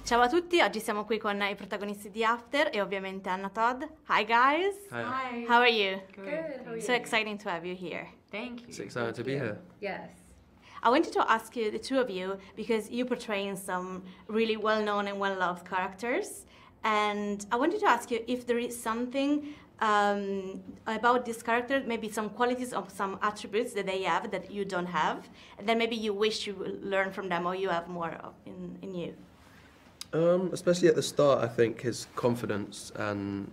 Ciao a tutti, oggi siamo qui con I protagonisti di After e ovviamente Anna Todd. Hi guys. Hi. How are you? Good. How are you? So exciting to have you here. Thank you. It's exciting to be here. Yes. I wanted to ask you, the two of you, because you portraying some really well-known and well-loved characters, and I wanted to ask you if there is something about this character, maybe some qualities or some attributes that they have that you don't have, and then maybe you wish you would learn from them or you have more of in you. Especially at the start, I think his confidence and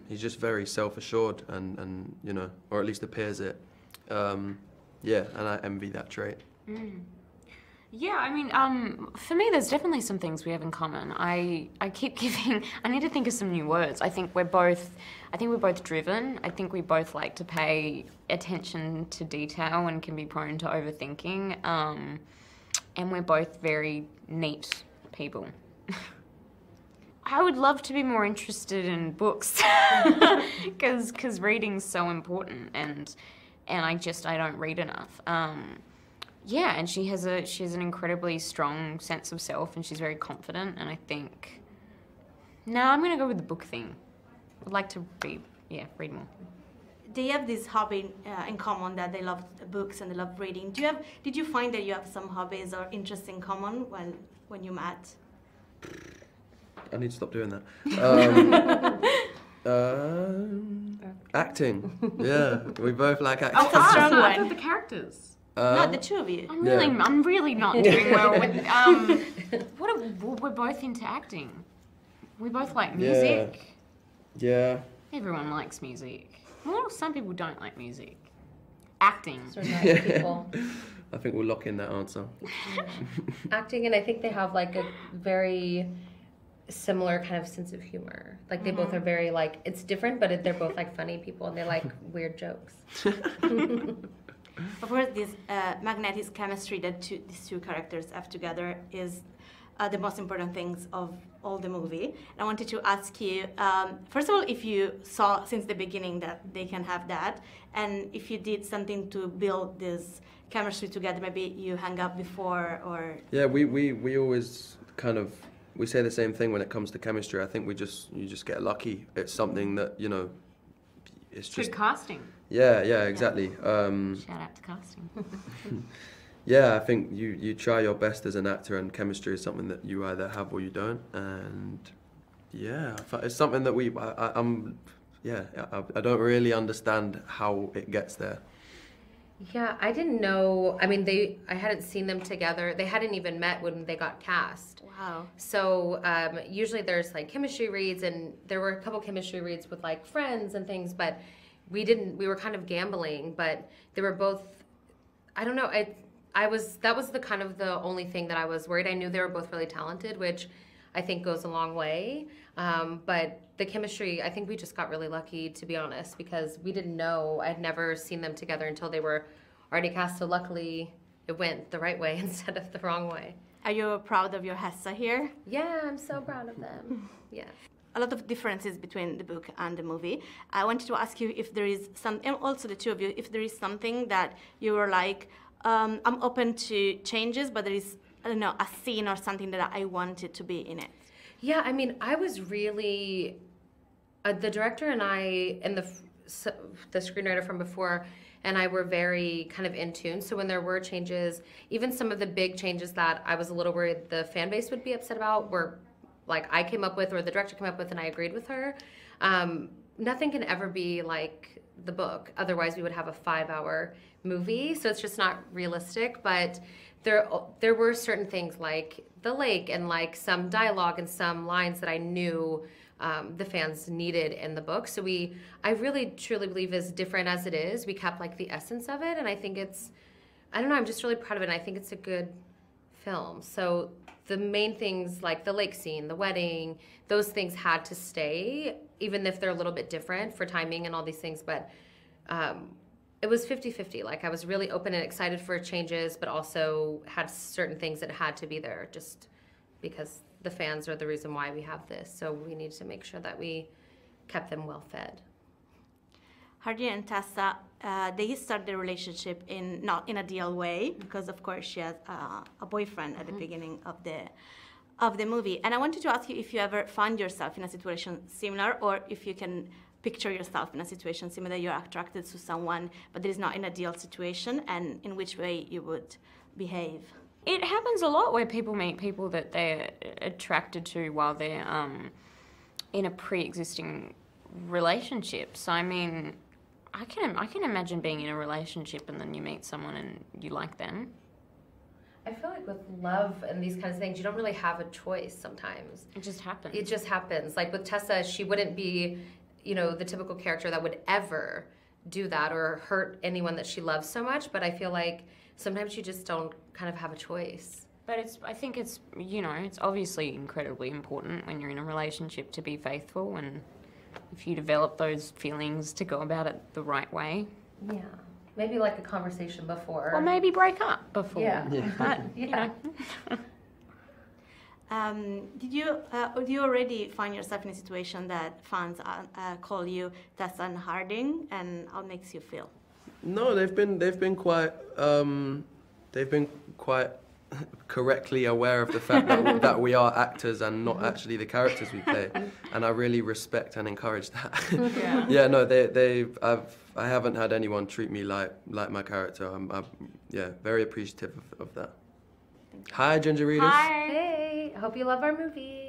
he's just very self-assured and you know, or at least appears it. Yeah, and I envy that trait. Yeah, I mean, for me, there's definitely some things we have in common. I keep giving. I need to think of some new words. I think we're both driven. I think we both like to pay attention to detail and can be prone to overthinking. And we're both very neat people. I would love to be more interested in books because reading's so important, and I don't read enough. Yeah, and she has an incredibly strong sense of self, and she's very confident. And I think, no, I'm gonna go with the book thing. I'd like to read more. They have this hobby in common that they love books and they love reading. Did you find that you have some hobbies or interests in common when you met? I need to stop doing that. Acting. Yeah, we both like acting. That's a strong I thought one. the characters. Not the two of you. I'm really not doing well with. We're both into acting. We both like music. Yeah. Everyone likes music. Well, some people don't like music. Acting. Sort of nice people. I think we'll lock in that answer. Acting, and I think they have like a very similar kind of sense of humor. Like they both are very like, it's different, but they're both like funny people and they like weird jokes. Of course, this magnetic chemistry that these two characters have together is the most important things of all the movie. And I wanted to ask you, first of all, if you saw since the beginning that they can have that, and if you did something to build this chemistry together, maybe you hang up before or... Yeah, we always kind of, we say the same thing when it comes to chemistry. I think you just get lucky. It's something that, you know, it's just... Good casting. Yeah, exactly. Shout out to casting. Yeah, I think you try your best as an actor, and chemistry is something that you either have or you don't. And yeah, it's something that I don't really understand how it gets there. Yeah, I didn't know. I mean, I hadn't seen them together. They hadn't even met when they got cast. Wow. So usually there's like chemistry reads, and there were a couple chemistry reads with like friends and things, but we were kind of gambling, but they were both, I don't know, that was the kind of the only thing that I was worried. I knew they were both really talented, which I think goes a long way. But the chemistry, I think we just got really lucky, to be honest, because we didn't know. I'd never seen them together until they were already cast. So luckily it went the right way instead of the wrong way. Are you proud of your Hessa here? Yeah, I'm so proud of them. Yeah. A lot of differences between the book and the movie. I wanted to ask you if there is and also the two of you, if there is something that you were like, I'm open to changes, but there is, I don't know, a scene or something that I wanted to be in it. Yeah, I mean, I was really, the director and I, and the screenwriter from before, and I were very kind of in tune. So when there were changes, even some of the big changes that I was a little worried the fan base would be upset about were like I came up with or the director came up with and I agreed with her. Nothing can ever be like the book. Otherwise we would have a 5-hour movie. So it's just not realistic. But there were certain things like the lake and like some dialogue and some lines that I knew the fans needed in the book. So I really truly believe as different as it is, we kept like the essence of it. And I think I don't know, I'm just really proud of it. And I think it's a good film. So the main things like the lake scene, the wedding, those things had to stay, even if they're a little bit different for timing and all these things. But it was 50-50. Like I was really open and excited for changes, but also had certain things that had to be there just because the fans are the reason why we have this. So we need to make sure that we kept them well fed. Hardy and Tessa, they start their relationship not in a ideal way because, of course, she has a boyfriend at the beginning of the of the movie. And I wanted to ask you if you ever find yourself in a situation similar, or if you can picture yourself in a situation similar, you're attracted to someone, but it is not an ideal situation, and in which way you would behave. It happens a lot where people meet people that they're attracted to while they're in a pre-existing relationship. So I mean, I can imagine being in a relationship and then you meet someone and you like them. I feel like with love and these kinds of things, you don't really have a choice sometimes. It just happens. It just happens. Like with Tessa, she wouldn't be, you know, the typical character that would ever do that or hurt anyone that she loves so much, but I feel like sometimes you just don't kind of have a choice. But I think it's, you know, it's obviously incredibly important when you're in a relationship to be faithful, and if you develop those feelings to go about it the right way. Yeah. Maybe like a conversation before. Or maybe break up before. Yeah. But, you know. Do you already find yourself in a situation that fans call you Tessa and Harding, and how it makes you feel? No, they've been quite correctly aware of the fact that we are actors and not actually the characters we play, and I really respect and encourage that. Yeah, no, I haven't had anyone treat me like my character. I'm very appreciative of that. Hi, Ginger Readers. Hi. Hey, I hope you love our movie.